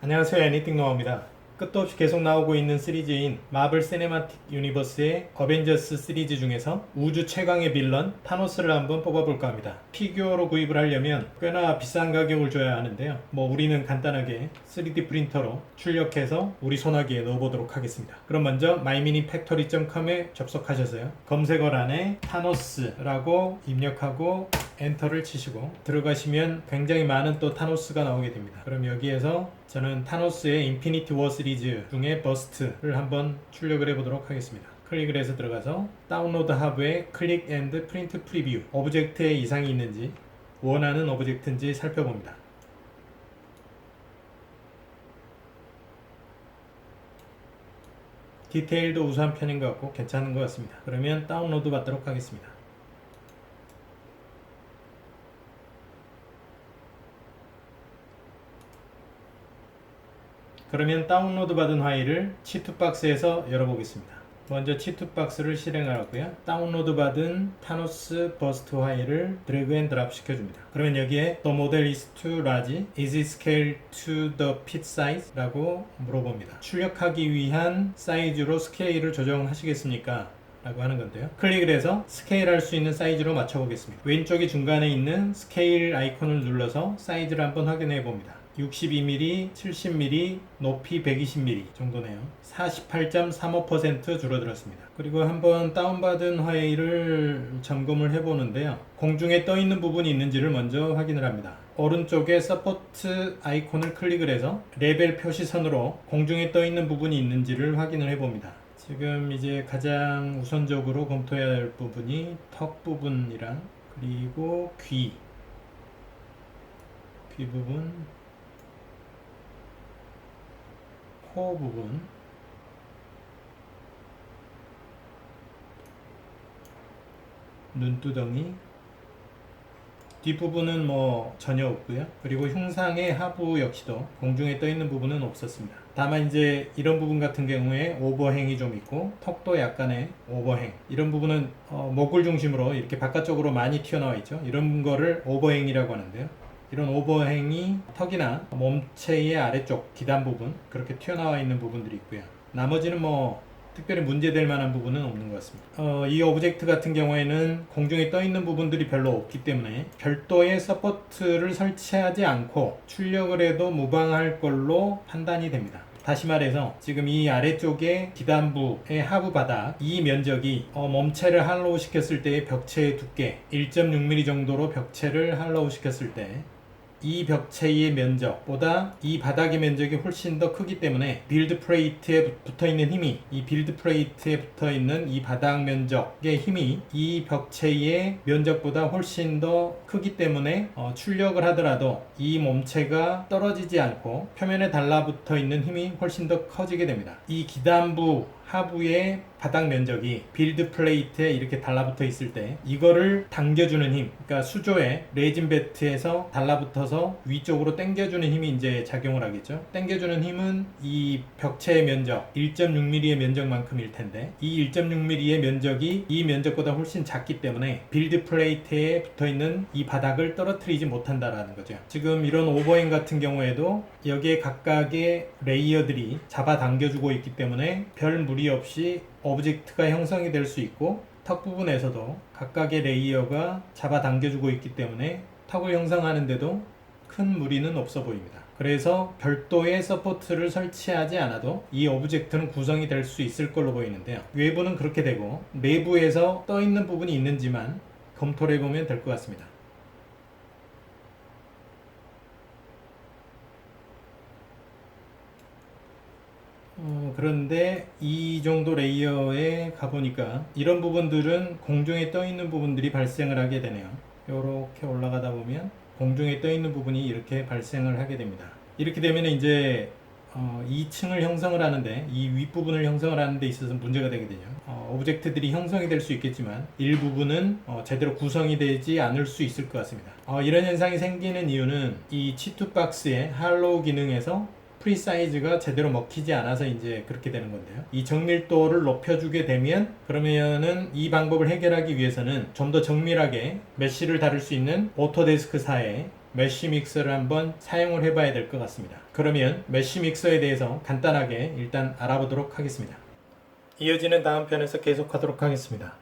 안녕하세요, 애니띵 노아입니다. 끝도 없이 계속 나오고 있는 시리즈인 마블 시네마틱 유니버스의 어벤져스 시리즈 중에서 우주 최강의 빌런 타노스를 한번 뽑아볼까 합니다. 피규어로 구입을 하려면 꽤나 비싼 가격을 줘야 하는데요. 우리는 간단하게 3D 프린터로 출력해서 우리 소나기에 넣어보도록 하겠습니다. 그럼 먼저 myminifactory.com에 접속하셔서요. 검색어란에 타노스라고 입력하고 엔터를 치시고 들어가시면 굉장히 많은 또 타노스가 나오게 됩니다. 그럼 여기에서 저는 타노스의 인피니티 워 시리즈 중에 버스트를 한번 출력을 해보도록 하겠습니다. 클릭을 해서 들어가서 다운로드 하브에 클릭 앤드 프린트 프리뷰, 오브젝트에 이상이 있는지 원하는 오브젝트인지 살펴봅니다. 디테일도 우수한 편인 것 같고 괜찮은 것 같습니다. 그러면 다운로드 받도록 하겠습니다. 그러면 다운로드 받은 파일을 치투박스에서 열어보겠습니다. 먼저 치투박스를 실행하고요. 다운로드 받은 타노스 버스트 파일을 드래그 앤 드랍 시켜줍니다. 그러면 여기에 The model is too large. Is it scaled to the fit size? 라고 물어봅니다. 출력하기 위한 사이즈로 스케일을 조정하시겠습니까? 라고 하는 건데요. 클릭을 해서 스케일 할 수 있는 사이즈로 맞춰보겠습니다. 왼쪽에 중간에 있는 스케일 아이콘을 눌러서 사이즈를 한번 확인해 봅니다. 62mm, 70mm, 높이 120mm 정도네요. 48.35% 줄어들었습니다. 그리고 한번 다운받은 파일을 점검을 해보는데요. 공중에 떠있는 부분이 있는지를 먼저 확인을 합니다. 오른쪽에 서포트 아이콘을 클릭을 해서 레벨 표시선으로 공중에 떠있는 부분이 있는지를 확인을 해봅니다. 지금 이제 가장 우선적으로 검토해야 할 부분이 턱 부분이랑 그리고 귀 부분, 코 부분, 눈두덩이, 뒷부분은 전혀 없고요. 그리고 흉상의 하부 역시도 공중에 떠 있는 부분은 없었습니다. 다만 이제 이런 부분 같은 경우에 오버행이 좀 있고 턱도 약간의 오버행, 이런 부분은 목을 중심으로 이렇게 바깥쪽으로 많이 튀어나와 있죠. 이런 거를 오버행이라고 하는데요. 이런 오버행이 턱이나 몸체의 아래쪽 기단 부분, 그렇게 튀어나와 있는 부분들이 있고요. 나머지는 특별히 문제될 만한 부분은 없는 것 같습니다. 이 오브젝트 같은 경우에는 공중에 떠 있는 부분들이 별로 없기 때문에 별도의 서포트를 설치하지 않고 출력을 해도 무방할 걸로 판단이 됩니다. 다시 말해서 지금 이 아래쪽에 기단부의 하부 바닥, 이 면적이 몸체를 할로우 시켰을 때의 벽체의 두께 1.6mm 정도로 벽체를 할로우 시켰을 때 이 벽체의 면적보다 이 바닥의 면적이 훨씬 더 크기 때문에 빌드 플레이트에 붙어있는 힘이, 이 빌드 플레이트에 붙어있는 이 바닥 면적의 힘이 이 벽체의 면적보다 훨씬 더 크기 때문에 출력을 하더라도 이 몸체가 떨어지지 않고 표면에 달라붙어 있는 힘이 훨씬 더 커지게 됩니다. 이 기단부 하부의 바닥 면적이 빌드 플레이트에 이렇게 달라붙어 있을 때 이거를 당겨주는 힘, 그러니까 수조에 레진 배트에서 달라붙어서 위쪽으로 당겨주는 힘이 이제 작용을 하겠죠. 당겨주는 힘은 이 벽체의 면적 1.6mm의 면적만큼일 텐데 이 1.6mm의 면적이 이 면적보다 훨씬 작기 때문에 빌드 플레이트에 붙어있는 이 바닥을 떨어뜨리지 못한다라는 거죠. 지금 이런 오버행 같은 경우에도 여기에 각각의 레이어들이 잡아당겨주고 있기 때문에 별 무리 없이 오브젝트가 형성이 될 수 있고 턱 부분에서도 각각의 레이어가 잡아당겨주고 있기 때문에 턱을 형성하는데도 큰 무리는 없어 보입니다. 그래서 별도의 서포트를 설치하지 않아도 이 오브젝트는 구성이 될 수 있을 걸로 보이는데요. 외부는 그렇게 되고 내부에서 떠 있는 부분이 있는지만 검토를 해보면 될 것 같습니다. 그런데 이 정도 레이어에 가보니까 이런 부분들은 공중에 떠 있는 부분들이 발생을 하게 되네요. 이렇게 올라가다 보면 공중에 떠 있는 부분이 이렇게 발생을 하게 됩니다. 이렇게 되면 이제 2층을 형성을 하는데, 이 윗부분을 형성을 하는 데 있어서 문제가 되게 되죠. 오브젝트들이 형성이 될 수 있겠지만 일부분은 제대로 구성이 되지 않을 수 있을 것 같습니다. 이런 현상이 생기는 이유는 이 치투박스의 할로우 기능에서 프리사이즈가 제대로 먹히지 않아서 이제 그렇게 되는 건데요. 이 정밀도를 높여주게 되면, 그러면은 이 방법을 해결하기 위해서는 좀 더 정밀하게 메쉬를 다룰 수 있는 오토데스크사의 메쉬 믹서를 한번 사용을 해봐야 될 것 같습니다. 그러면 메쉬 믹서에 대해서 간단하게 일단 알아보도록 하겠습니다. 이어지는 다음 편에서 계속하도록 하겠습니다.